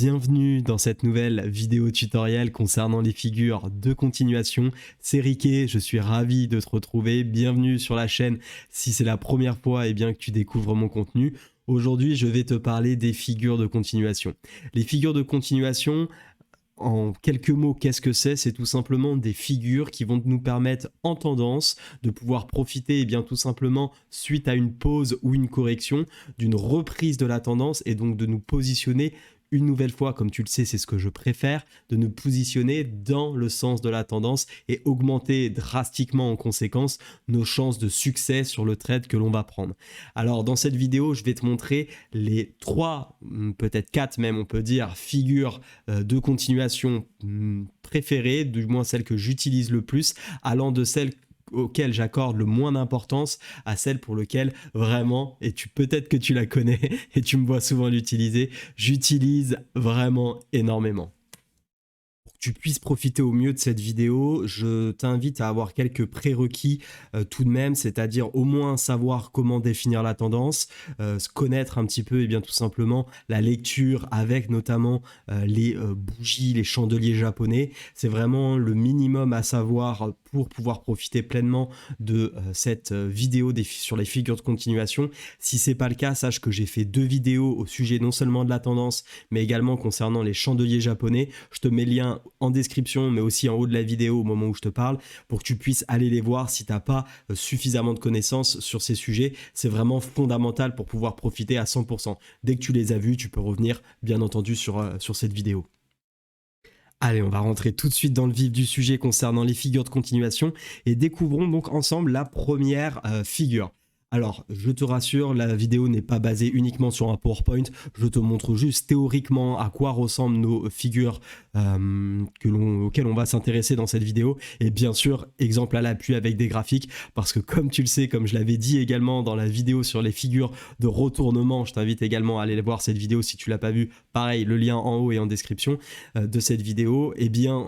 bienvenue dans cette nouvelle vidéo tutoriel concernant les figures de continuation. C'est Riquet, je suis ravi de te retrouver. Bienvenue sur la chaîne si c'est la première fois et bien que tu découvres mon contenu. Aujourd'hui, je vais te parler des figures de continuation. Les figures de continuation, en quelques mots, qu'est-ce que c'est? C'est tout simplement des figures qui vont nous permettre en tendance de pouvoir profiter et bien tout simplement suite à une pause ou une correction d'une reprise de la tendance et donc de nous positionner une nouvelle fois, comme tu le sais, c'est ce que je préfère, de nous positionner dans le sens de la tendance et augmenter drastiquement en conséquence nos chances de succès sur le trade que l'on va prendre. Alors dans cette vidéo, je vais te montrer les 3, peut-être 4 même on peut dire, figures de continuation préférées, du moins celles que j'utilise le plus, allant de celles auxquelles j'accorde le moins d'importance à celle pour laquelle vraiment, et peut-être que tu la connais et tu me vois souvent l'utiliser, j'utilise vraiment énormément. Pour que tu puisses profiter au mieux de cette vidéo, je t'invite à avoir quelques prérequis tout de même, c'est-à-dire au moins savoir comment définir la tendance, connaître un petit peu et bien tout simplement la lecture avec notamment les bougies, les chandeliers japonais. C'est vraiment le minimum à savoir pour pouvoir profiter pleinement de cette vidéo sur les figures de continuation. Si ce n'est pas le cas, sache que j'ai fait 2 vidéos au sujet non seulement de la tendance, mais également concernant les chandeliers japonais. Je te mets le lien en description, mais aussi en haut de la vidéo au moment où je te parle, pour que tu puisses aller les voir si tu n'as pas suffisamment de connaissances sur ces sujets. C'est vraiment fondamental pour pouvoir profiter à 100%. Dès que tu les as vus, tu peux revenir, bien entendu, sur cette vidéo. Allez, on va rentrer tout de suite dans le vif du sujet concernant les figures de continuation et découvrons donc ensemble la première figure. Alors, je te rassure, la vidéo n'est pas basée uniquement sur un PowerPoint. Je te montre juste théoriquement à quoi ressemblent nos figures auxquelles on va s'intéresser dans cette vidéo. Et bien sûr, exemple à l'appui avec des graphiques. Parce que comme tu le sais, comme je l'avais dit également dans la vidéo sur les figures de retournement, je t'invite également à aller voir cette vidéo si tu ne l'as pas vue. Pareil, le lien en haut et en description de cette vidéo. Eh bien,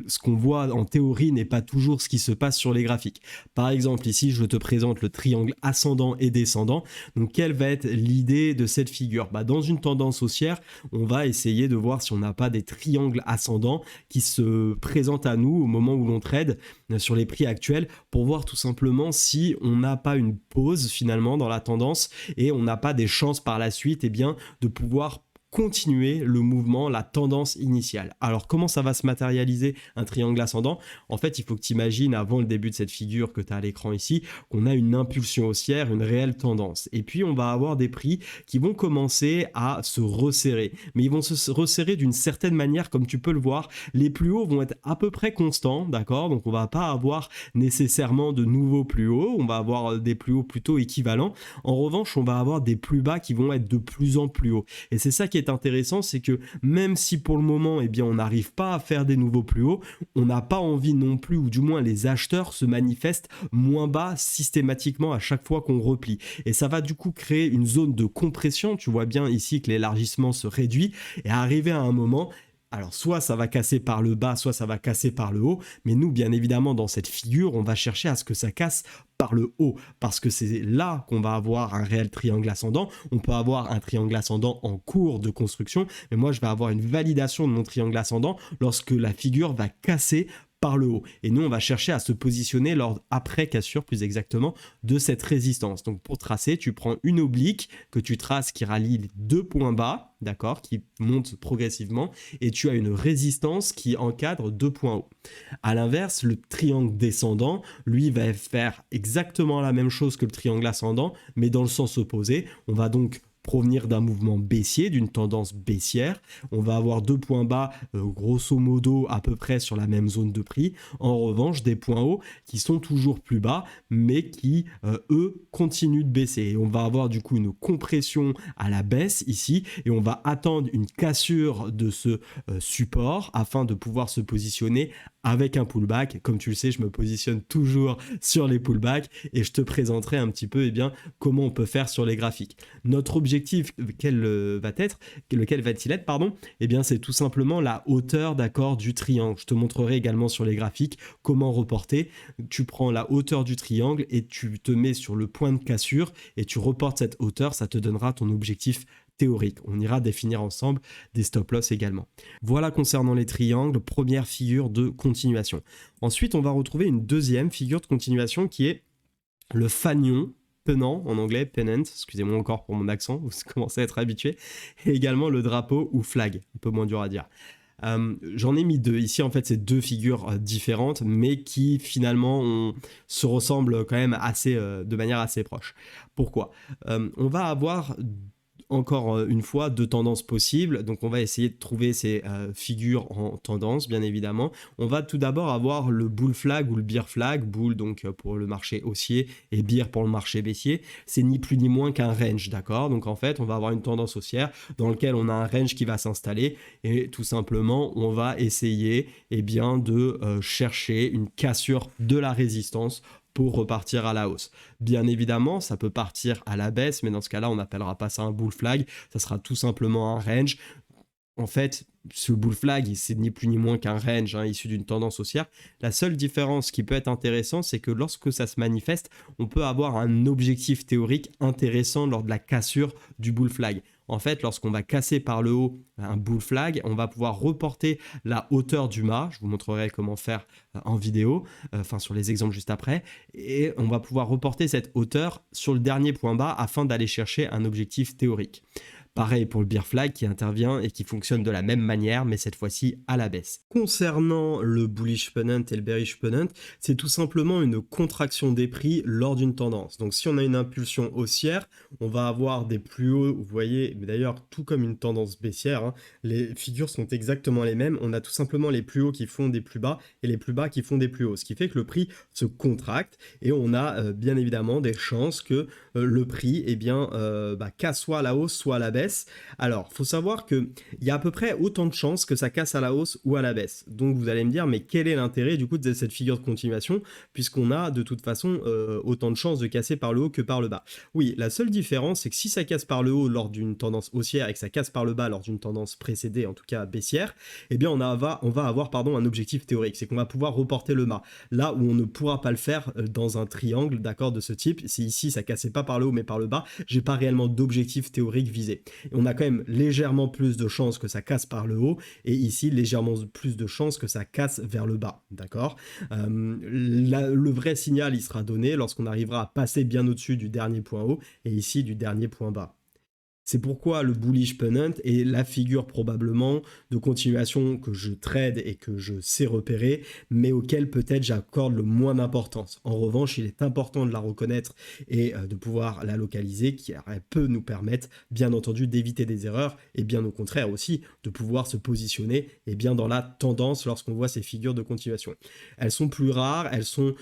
ce qu'on voit en théorie n'est pas toujours ce qui se passe sur les graphiques. Par exemple, ici, je te présente le triangle ascendant et descendant. Donc quelle va être l'idée de cette figure? Dans une tendance haussière, on va essayer de voir si on n'a pas des triangles ascendants qui se présentent à nous au moment où l'on trade sur les prix actuels pour voir tout simplement si on n'a pas une pause finalement dans la tendance et on n'a pas des chances par la suite de pouvoir continuer le mouvement, la tendance initiale. Alors comment ça va se matérialiser un triangle ascendant? En fait, il faut que tu imagines avant le début de cette figure que tu as à l'écran ici, qu'on a une impulsion haussière, une réelle tendance. Et puis on va avoir des prix qui vont commencer à se resserrer. Mais ils vont se resserrer d'une certaine manière, comme tu peux le voir. Les plus hauts vont être à peu près constants, d'accord? Donc on va pas avoir nécessairement de nouveaux plus hauts, on va avoir des plus hauts plutôt équivalents. En revanche, on va avoir des plus bas qui vont être de plus en plus hauts. Et c'est ça qui est intéressant, c'est que même si pour le moment on n'arrive pas à faire des nouveaux plus hauts, on n'a pas envie non plus, ou du moins les acheteurs se manifestent moins bas systématiquement à chaque fois qu'on replie, et ça va du coup créer une zone de compression. Tu vois bien ici que l'élargissement se réduit et arriver à un moment, alors soit ça va casser par le bas, soit ça va casser par le haut, mais nous bien évidemment dans cette figure on va chercher à ce que ça casse par le haut, parce que c'est là qu'on va avoir un réel triangle ascendant. On peut avoir un triangle ascendant en cours de construction, mais moi je vais avoir une validation de mon triangle ascendant lorsque la figure va casser par le haut. Et nous, on va chercher à se positionner lors après cassure, plus exactement, de cette résistance. Donc pour tracer, tu prends une oblique que tu traces qui rallie les 2 points bas, d'accord, qui monte progressivement, et tu as une résistance qui encadre 2 points hauts. À l'inverse, le triangle descendant, lui, va faire exactement la même chose que le triangle ascendant, mais dans le sens opposé. On va donc provenir d'un mouvement baissier, d'une tendance baissière. On va avoir 2 points bas, grosso modo, à peu près sur la même zone de prix. En revanche, des points hauts qui sont toujours plus bas, mais qui, eux, continuent de baisser. Et on va avoir du coup une compression à la baisse ici, et on va attendre une cassure de ce support afin de pouvoir se positionner avec un pullback. Comme tu le sais, je me positionne toujours sur les pullbacks et je te présenterai un petit peu comment on peut faire sur les graphiques. Notre objectif, lequel va-t-il être, pardon, c'est tout simplement la hauteur d'accord du triangle. Je te montrerai également sur les graphiques comment reporter. Tu prends la hauteur du triangle et tu te mets sur le point de cassure et tu reportes cette hauteur, ça te donnera ton objectif théorique. On ira définir ensemble des stop-loss également. Voilà concernant les triangles, première figure de continuation. Ensuite, on va retrouver une deuxième figure de continuation qui est le fanion, pennant en anglais, pennant, excusez-moi encore pour mon accent, vous commencez à être habitué, et également le drapeau ou flag, un peu moins dur à dire. J'en ai mis deux. Ici, en fait, c'est deux figures différentes, mais qui finalement se ressemblent quand même de manière assez proche. Pourquoi ? On va avoir encore une fois deux tendances possibles, donc on va essayer de trouver ces figures en tendance, bien évidemment. On va tout d'abord avoir le bull flag ou le bear flag, bull donc pour le marché haussier et bear pour le marché baissier. C'est ni plus ni moins qu'un range, d'accord? Donc en fait on va avoir une tendance haussière dans laquelle on a un range qui va s'installer et tout simplement on va essayer de chercher une cassure de la résistance pour repartir à la hausse. Bien évidemment, ça peut partir à la baisse, mais dans ce cas-là, on n'appellera pas ça un bull flag, ça sera tout simplement un range. En fait, ce bull flag, c'est ni plus ni moins qu'un range issu d'une tendance haussière. La seule différence qui peut être intéressante, c'est que lorsque ça se manifeste, on peut avoir un objectif théorique intéressant lors de la cassure du bull flag. En fait, lorsqu'on va casser par le haut un bull flag, on va pouvoir reporter la hauteur du mât. Je vous montrerai comment faire en vidéo, sur les exemples juste après. Et on va pouvoir reporter cette hauteur sur le dernier point bas afin d'aller chercher un objectif théorique. Pareil pour le bear flag qui intervient et qui fonctionne de la même manière, mais cette fois-ci à la baisse. Concernant le bullish pennant et le bearish pennant, c'est tout simplement une contraction des prix lors d'une tendance. Donc si on a une impulsion haussière, on va avoir des plus hauts, vous voyez, mais d'ailleurs tout comme une tendance baissière, les figures sont exactement les mêmes. On a tout simplement les plus hauts qui font des plus bas et les plus bas qui font des plus hauts, ce qui fait que le prix se contracte et on a bien évidemment des chances que le prix casse soit à la hausse soit à la baisse. Alors, il faut savoir qu'il y a à peu près autant de chances que ça casse à la hausse ou à la baisse. Donc, vous allez me dire, mais quel est l'intérêt du coup de cette figure de continuation puisqu'on a de toute façon autant de chances de casser par le haut que par le bas. Oui, la seule différence, c'est que si ça casse par le haut lors d'une tendance haussière et que ça casse par le bas lors d'une tendance précédée, en tout cas baissière, eh bien, on va avoir un objectif théorique. C'est qu'on va pouvoir reporter le mât. Là où on ne pourra pas le faire dans un triangle, d'accord, de ce type, si ici ça cassait pas par le haut mais par le bas, j'ai pas réellement d'objectif théorique visé. Et on a quand même légèrement plus de chances que ça casse par le haut et ici légèrement plus de chances que ça casse vers le bas, d'accord. Le vrai signal il sera donné lorsqu'on arrivera à passer bien au-dessus du dernier point haut et ici du dernier point bas. C'est pourquoi le bullish pennant est la figure probablement de continuation que je trade et que je sais repérer, mais auquel peut-être j'accorde le moins d'importance. En revanche, il est important de la reconnaître et de pouvoir la localiser, qui peut nous permettre, bien entendu, d'éviter des erreurs et bien au contraire aussi de pouvoir se positionner dans la tendance lorsqu'on voit ces figures de continuation. Elles sont plus rares, elles sont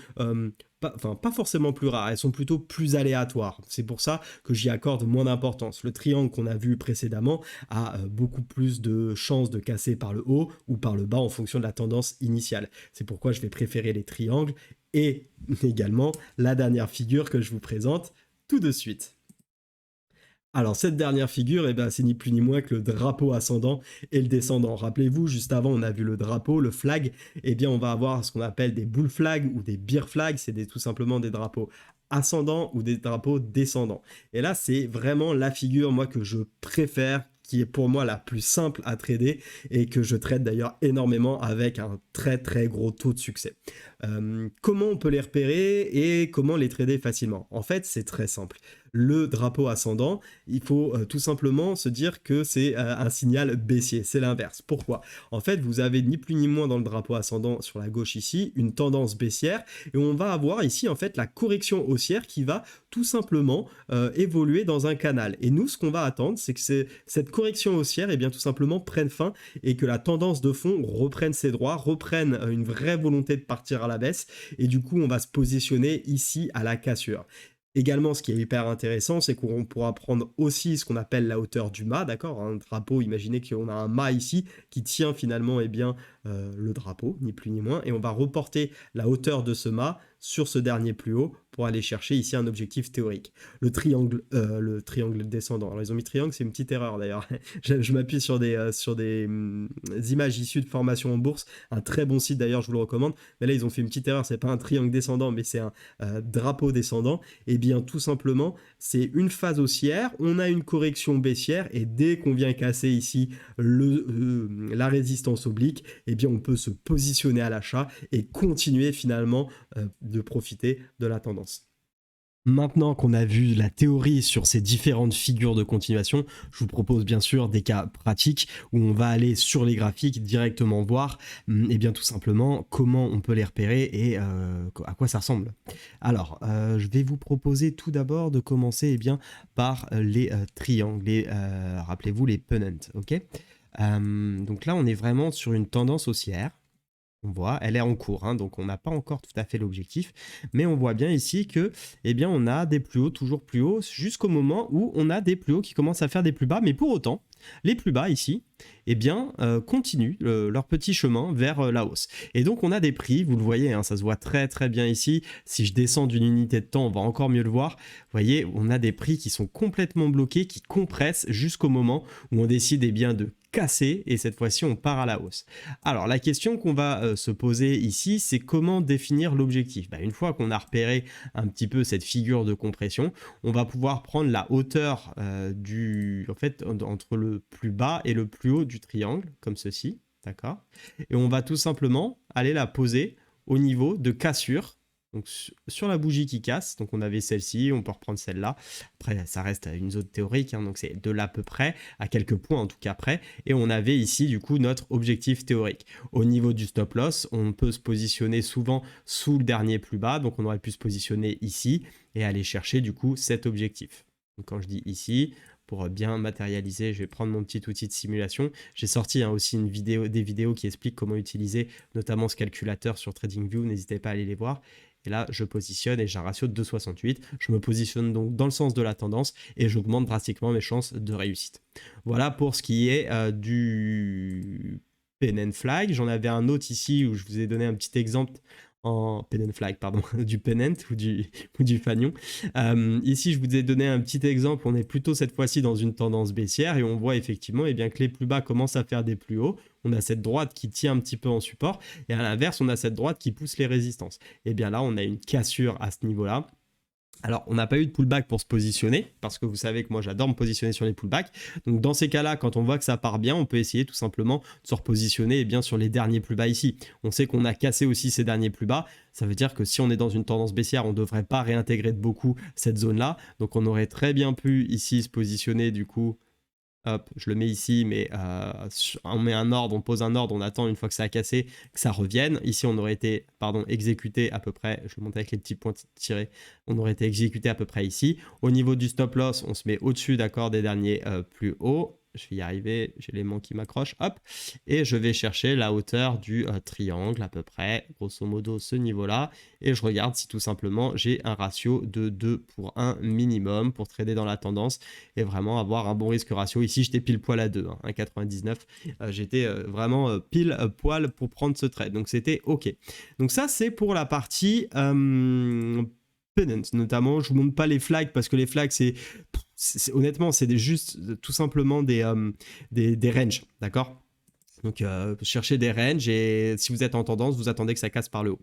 pas forcément plus rares, elles sont plutôt plus aléatoires. C'est pour ça que j'y accorde moins d'importance. Le triangle qu'on a vu précédemment a beaucoup plus de chances de casser par le haut ou par le bas en fonction de la tendance initiale. C'est pourquoi je vais préférer les triangles et également la dernière figure que je vous présente tout de suite. Alors cette dernière figure, c'est ni plus ni moins que le drapeau ascendant et le descendant. Rappelez-vous, juste avant on a vu le drapeau, le flag, on va avoir ce qu'on appelle des bull flags ou des bear flags, c'est tout simplement des drapeaux ascendants ou des drapeaux descendants. Et là c'est vraiment la figure moi que je préfère, qui est pour moi la plus simple à trader et que je trade d'ailleurs énormément avec un très très gros taux de succès. Comment on peut les repérer et comment les trader facilement? En fait, c'est très simple. Le drapeau ascendant, il faut tout simplement se dire que c'est un signal baissier, c'est l'inverse. Pourquoi? En fait, vous avez ni plus ni moins dans le drapeau ascendant sur la gauche ici, une tendance baissière et on va avoir ici en fait la correction haussière qui va tout simplement évoluer dans un canal. Et nous, ce qu'on va attendre, c'est que cette correction haussière tout simplement prenne fin et que la tendance de fond reprenne ses droits, reprenne une vraie volonté de partir à la baisse et du coup, on va se positionner ici à la cassure. Également, ce qui est hyper intéressant, c'est qu'on pourra prendre aussi ce qu'on appelle la hauteur du mât, d'accord? Un drapeau, imaginez qu'on a un mât ici qui tient finalement le drapeau, ni plus ni moins, et on va reporter la hauteur de ce mât sur ce dernier plus haut pour aller chercher ici un objectif théorique. Le triangle descendant. Alors ils ont mis triangle, c'est une petite erreur d'ailleurs. Je m'appuie sur des images issues de formation en bourse, un très bon site d'ailleurs, je vous le recommande. Mais là ils ont fait une petite erreur, c'est pas un triangle descendant, mais c'est un drapeau descendant. Et bien tout simplement, c'est une phase haussière, on a une correction baissière et dès qu'on vient casser ici la résistance oblique, eh bien on peut se positionner à l'achat et continuer finalement de profiter de la tendance. Maintenant qu'on a vu la théorie sur ces différentes figures de continuation, je vous propose bien sûr des cas pratiques où on va aller sur les graphiques directement voir et bien tout simplement comment on peut les repérer et à quoi ça ressemble. Alors, je vais vous proposer tout d'abord de commencer bien par les triangles, rappelez-vous les pennants, ok. Donc là, on est vraiment sur une tendance haussière. On voit, elle est en cours, hein, donc on n'a pas encore tout à fait l'objectif, mais on voit bien ici que, eh bien, on a des plus hauts, toujours plus hauts, jusqu'au moment où on a des plus hauts qui commencent à faire des plus bas, mais pour autant, les plus bas ici, eh bien, continuent leur petit chemin vers la hausse. Et donc, on a des prix, vous le voyez, hein, ça se voit très très bien ici. Si je descends d'une unité de temps, on va encore mieux le voir. Vous voyez, on a des prix qui sont complètement bloqués, qui compressent jusqu'au moment où on décide eh bien, de casser et cette fois-ci on part à la hausse. Alors la question qu'on va se poser ici, c'est comment définir l'objectif. Une fois qu'on a repéré un petit peu cette figure de compression, on va pouvoir prendre la hauteur entre le plus bas et le plus haut du triangle, comme ceci, d'accord. Et on va tout simplement aller la poser au niveau de cassure. Donc sur la bougie qui casse, donc on avait celle-ci, on peut reprendre celle-là. Après, ça reste une zone théorique, hein, donc c'est de là à peu près, à quelques points en tout cas près. Et on avait ici du coup notre objectif théorique. Au niveau du stop loss, on peut se positionner souvent sous le dernier plus bas, donc on aurait pu se positionner ici et aller chercher du coup cet objectif. Donc quand je dis ici, pour bien matérialiser, je vais prendre mon petit outil de simulation. J'ai sorti aussi des vidéos qui expliquent comment utiliser notamment ce calculateur sur TradingView, n'hésitez pas à aller les voir. Et là, je positionne et j'ai un ratio de 2,68. Je me positionne donc dans le sens de la tendance et j'augmente drastiquement mes chances de réussite. Voilà pour ce qui est du Pennant Flag. J'en avais un autre ici où je vous ai donné un petit exemple en Pennant Flag, pardon, du Pennant ou du Fanion. Ici, je vous ai donné un petit exemple. On est plutôt cette fois-ci dans une tendance baissière et on voit effectivement bien que les plus bas commencent à faire des plus hauts. On a cette droite qui tient un petit peu en support et à l'inverse, on a cette droite qui pousse les résistances. Et bien là, on a une cassure à ce niveau-là. Alors, on n'a pas eu de pullback pour se positionner, parce que vous savez que moi, j'adore me positionner sur les pullbacks. Donc, dans ces cas-là, quand on voit que ça part bien, on peut essayer tout simplement de se repositionner bien sur les derniers plus bas ici. On sait qu'on a cassé aussi ces derniers plus bas. Ça veut dire que si on est dans une tendance baissière, on ne devrait pas réintégrer de beaucoup cette zone-là. Donc, on aurait très bien pu ici se positionner du coup. Hop, je le mets ici, mais on met un ordre, on pose un ordre, on attend une fois que ça a cassé, que ça revienne. Ici, on aurait été, exécuté à peu près, je le monte avec les petits points tirés, on aurait été exécuté à peu près ici. Au niveau du stop loss, on se met au-dessus, d'accord, des derniers plus hauts. Je vais y arriver, j'ai l'élément qui m'accroche, hop, et je vais chercher la hauteur du triangle à peu près, grosso modo ce niveau-là, et je regarde si tout simplement j'ai un ratio de 2 pour 1 minimum pour trader dans la tendance et vraiment avoir un bon risque ratio. Ici, j'étais pile poil à 2, 1,99, j'étais vraiment pile poil pour prendre ce trade, donc c'était OK. Donc ça, c'est pour la partie pennant, notamment. Je vous montre pas les flags parce que les flags, honnêtement, c'est juste tout simplement des ranges, d'accord. Donc, cherchez des ranges et si vous êtes en tendance, vous attendez que ça casse par le haut.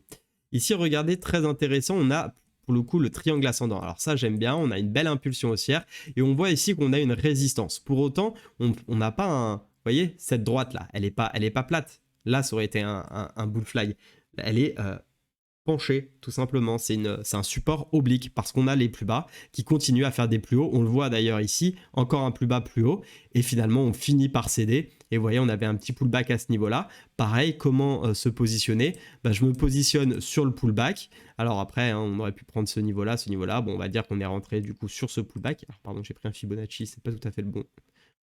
Ici, regardez, très intéressant, on a pour le coup le triangle ascendant. Alors ça, j'aime bien, on a une belle impulsion haussière et on voit ici qu'on a une résistance. Pour autant, on n'a pas vous voyez, cette droite-là, elle est pas plate. Là, ça aurait été un bull flag. Elle est penché, tout simplement. C'est un support oblique parce qu'on a les plus bas qui continuent à faire des plus hauts. On le voit d'ailleurs ici, encore un plus bas plus haut. Et finalement, on finit par céder. Et vous voyez, on avait un petit pullback à ce niveau-là. Pareil, comment se positionner? Je me positionne sur le pullback. Alors après, on aurait pu prendre ce niveau-là, ce niveau-là. Bon, on va dire qu'on est rentré du coup sur ce pullback. Alors, pardon, j'ai pris un Fibonacci, c'est pas tout à fait le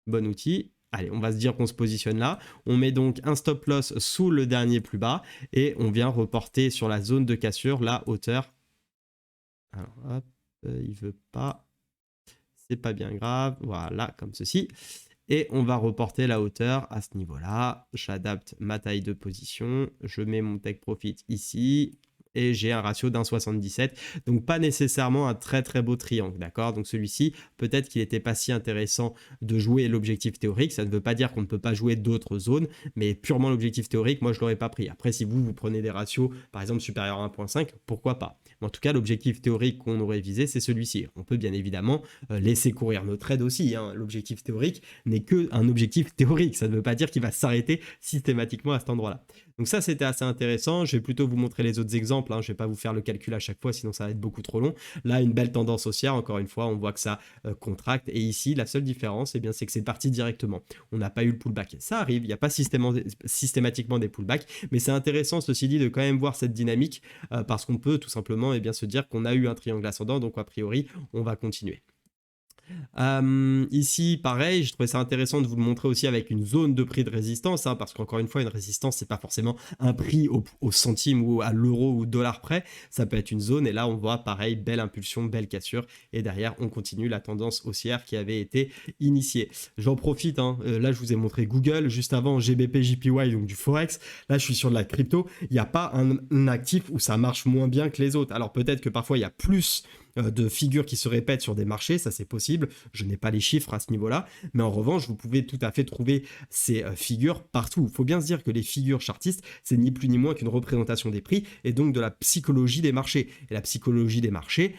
bon outil. Allez, on va se dire qu'on se positionne là. On met donc un stop loss sous le dernier plus bas et on vient reporter sur la zone de cassure la hauteur. Alors hop, il veut pas. C'est pas bien grave. Voilà, comme ceci. Et on va reporter la hauteur à ce niveau-là. J'adapte ma taille de position. Je mets mon take profit ici. et j'ai un ratio d'1,77. Donc pas nécessairement un très très beau triangle, d'accord? Donc celui-ci, peut-être qu'il n'était pas si intéressant de jouer l'objectif théorique. Ça ne veut pas dire qu'on ne peut pas jouer d'autres zones, mais purement l'objectif théorique, moi je ne l'aurais pas pris. Après, si vous prenez des ratios, par exemple supérieurs à 1,5, pourquoi pas? Mais en tout cas, l'objectif théorique qu'on aurait visé, c'est celui-ci. On peut bien évidemment laisser courir nos trades aussi, hein. L'objectif théorique n'est qu'un objectif théorique. Ça ne veut pas dire qu'il va s'arrêter systématiquement à cet endroit-là. Donc ça, c'était assez intéressant. Je vais plutôt vous montrer les autres exemples, hein. Je ne vais pas vous faire le calcul à chaque fois, sinon ça va être beaucoup trop long. Là, une belle tendance haussière, encore une fois, on voit que ça contracte. Et ici, la seule différence, eh bien, c'est que c'est parti directement. On n'a pas eu le pullback. Ça arrive, il n'y a pas systématiquement des pullbacks, mais c'est intéressant, ceci dit, de quand même voir cette dynamique parce qu'on peut tout simplement eh bien, se dire qu'on a eu un triangle ascendant, donc a priori, on va continuer. Ici, pareil, je trouvais ça intéressant de vous le montrer aussi avec une zone de prix de résistance, hein, parce qu'encore une fois, une résistance, c'est pas forcément un prix au centime ou à l'euro ou dollar près, ça peut être une zone, et là, on voit pareil, belle impulsion, belle cassure, et derrière, on continue la tendance haussière qui avait été initiée. J'en profite, hein, là, je vous ai montré Google, juste avant GBP, JPY, donc du Forex, là, je suis sur de la crypto, il n'y a pas un actif où ça marche moins bien que les autres. Alors peut-être que parfois, il y a plus de figures qui se répètent sur des marchés, ça c'est possible, je n'ai pas les chiffres à ce niveau-là, mais en revanche, vous pouvez tout à fait trouver ces figures partout. Il faut bien se dire que les figures chartistes, c'est ni plus ni moins qu'une représentation des prix et donc de la psychologie des marchés. Et la psychologie des marchés,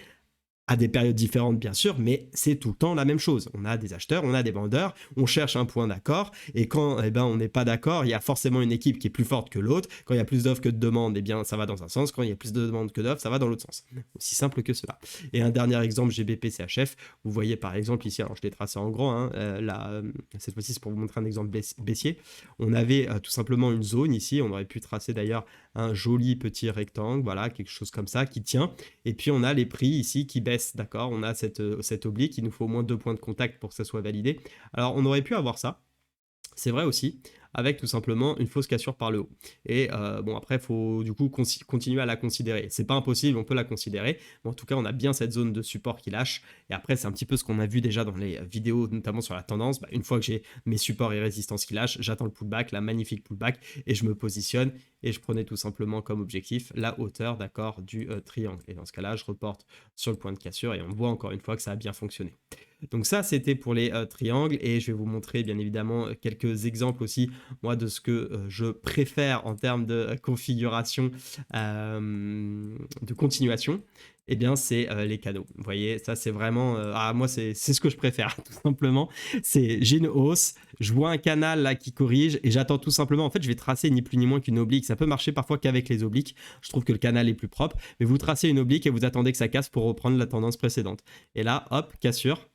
à des périodes différentes bien sûr, mais c'est tout le temps la même chose. On a des acheteurs, on a des vendeurs, on cherche un point d'accord, et quand on n'est pas d'accord, il y a forcément une équipe qui est plus forte que l'autre. Quand il y a plus d'offres que de demandes, eh bien ça va dans un sens. Quand il y a plus de demandes que d'offres, ça va dans l'autre sens. Aussi simple que cela. Et un dernier exemple, GBP CHF, vous voyez par exemple ici, alors je l'ai tracé en grand, hein, cette fois-ci c'est pour vous montrer un exemple baissier. On avait tout simplement une zone ici, on aurait pu tracer d'ailleurs un joli petit rectangle, voilà, quelque chose comme ça qui tient, et puis on a les prix ici qui baissent, d'accord, on a cette oblique, il nous faut au moins 2 points de contact pour que ça soit validé. Alors on aurait pu avoir ça, c'est vrai aussi, avec tout simplement une fausse cassure par le haut. Et bon, après, il faut du coup continuer à la considérer. C'est pas impossible, on peut la considérer, mais en tout cas, on a bien cette zone de support qui lâche. Et après, c'est un petit peu ce qu'on a vu déjà dans les vidéos, notamment sur la tendance. Une fois que j'ai mes supports et résistances qui lâchent, j'attends le pullback, la magnifique pullback, et je me positionne. Et je prenais tout simplement comme objectif la hauteur, d'accord, du triangle. Et dans ce cas-là, je reporte sur le point de cassure, et on voit encore une fois que ça a bien fonctionné. Donc ça, c'était pour les triangles, et je vais vous montrer bien évidemment quelques exemples aussi, moi, de ce que je préfère en termes de configuration, de continuation. Eh bien, c'est les canaux. Vous voyez, ça, c'est vraiment... moi, c'est ce que je préfère, tout simplement. J'ai une hausse, je vois un canal là qui corrige, et j'attends tout simplement... En fait, je vais tracer ni plus ni moins qu'une oblique. Ça peut marcher parfois qu'avec les obliques. Je trouve que le canal est plus propre. Mais vous tracez une oblique et vous attendez que ça casse pour reprendre la tendance précédente. Et là, hop, cassure.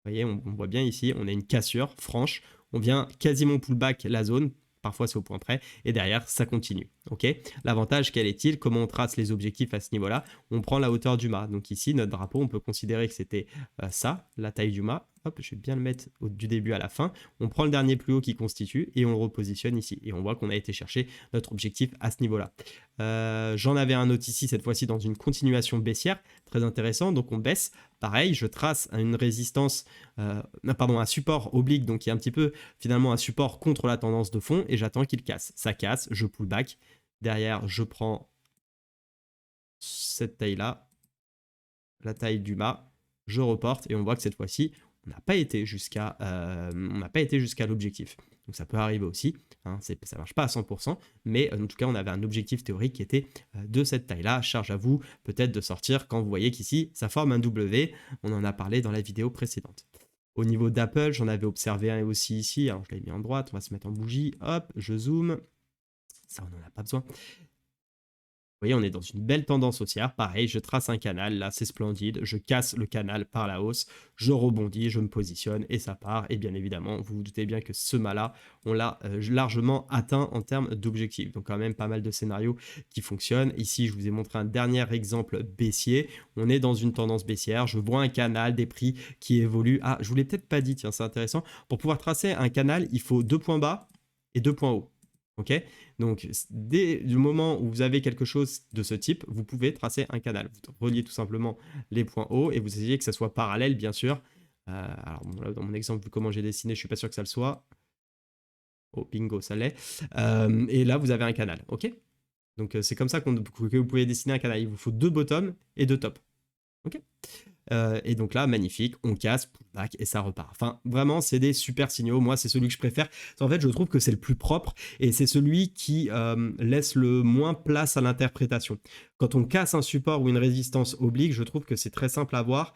Vous voyez, on voit bien ici, on a une cassure franche, on vient quasiment pullback la zone, parfois c'est au point près, et derrière ça continue. Ok. L'avantage, quel est-il? Comment on trace les objectifs à ce niveau-là? On prend la hauteur du mât. Donc ici, notre drapeau, on peut considérer que c'était ça, la taille du mât. Hop, je vais bien le mettre du début à la fin. On prend le dernier plus haut qui constitue et on le repositionne ici. Et on voit qu'on a été chercher notre objectif à ce niveau-là. J'en avais un autre ici, cette fois-ci dans une continuation baissière. Très intéressant. Donc on baisse. Pareil, je trace une résistance, un support oblique, donc qui est un petit peu finalement un support contre la tendance de fond, et j'attends qu'il casse. Ça casse, je pull back. Derrière, je prends cette taille-là, la taille du mât, je reporte, et on voit que cette fois-ci, on n'a pas été jusqu'à l'objectif. Donc ça peut arriver aussi, hein, ça ne marche pas à 100%, mais en tout cas, on avait un objectif théorique qui était de cette taille-là. Charge à vous peut-être de sortir quand vous voyez qu'ici, ça forme un W. On en a parlé dans la vidéo précédente. Au niveau d'Apple, j'en avais observé un aussi ici. Alors, je l'ai mis en droite, on va se mettre en bougie. Hop, je zoome. Ça, on n'en a pas besoin. Vous voyez, on est dans une belle tendance haussière. Pareil, je trace un canal. Là, c'est splendide. Je casse le canal par la hausse. Je rebondis, je me positionne et ça part. Et bien évidemment, vous vous doutez bien que ce mât-là, on l'a largement atteint en termes d'objectifs. Donc, quand même, pas mal de scénarios qui fonctionnent. Ici, je vous ai montré un dernier exemple baissier. On est dans une tendance baissière. Je vois un canal, des prix qui évoluent. Ah, je vous l'ai peut-être pas dit. Tiens, c'est intéressant. Pour pouvoir tracer un canal, il faut 2 points bas et 2 points hauts. Ok, donc dès le moment où vous avez quelque chose de ce type, vous pouvez tracer un canal. Vous reliez tout simplement les points hauts et vous essayez que ça soit parallèle, bien sûr. Alors bon, là, dans mon exemple, vu comment j'ai dessiné, je suis pas sûr que ça le soit. Oh, bingo, ça l'est. Et là, vous avez un canal. Ok. Donc c'est comme ça que vous pouvez dessiner un canal. Il vous faut 2 bottoms et 2 tops. Ok. Et donc là, magnifique, on casse, back, et ça repart. Enfin, vraiment, c'est des super signaux. Moi, c'est celui que je préfère. En fait, je trouve que c'est le plus propre et c'est celui qui laisse le moins place à l'interprétation. Quand on casse un support ou une résistance oblique, je trouve que c'est très simple à voir.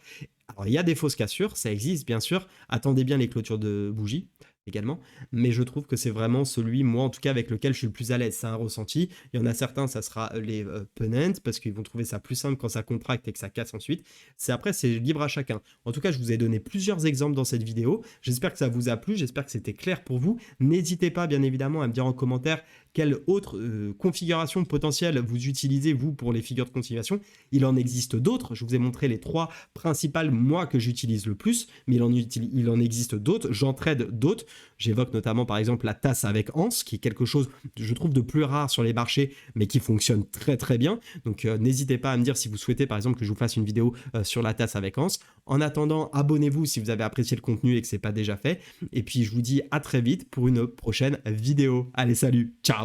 Alors, il y a des fausses cassures, ça existe, bien sûr. Attendez bien les clôtures de bougies également, mais je trouve que c'est vraiment celui, moi en tout cas, avec lequel je suis le plus à l'aise. C'est un ressenti. Il y en a certains, ça sera les pennants, parce qu'ils vont trouver ça plus simple quand ça contracte et que ça casse ensuite. C'est libre à chacun. En tout cas, je vous ai donné plusieurs exemples dans cette vidéo. J'espère que ça vous a plu, j'espère que c'était clair pour vous. N'hésitez pas, bien évidemment, à me dire en commentaire quelle autre configuration potentielle vous utilisez, vous, pour les figures de continuation. Il en existe d'autres. Je vous ai montré les 3 principales, moi, que j'utilise le plus, mais il en existe d'autres. J'en trade d'autres. J'évoque notamment, par exemple, la tasse avec anse, qui est quelque chose, je trouve, de plus rare sur les marchés, mais qui fonctionne très, très bien. Donc, n'hésitez pas à me dire si vous souhaitez, par exemple, que je vous fasse une vidéo sur la tasse avec anse. En attendant, abonnez-vous si vous avez apprécié le contenu et que ce n'est pas déjà fait. Et puis, je vous dis à très vite pour une prochaine vidéo. Allez, salut, ciao!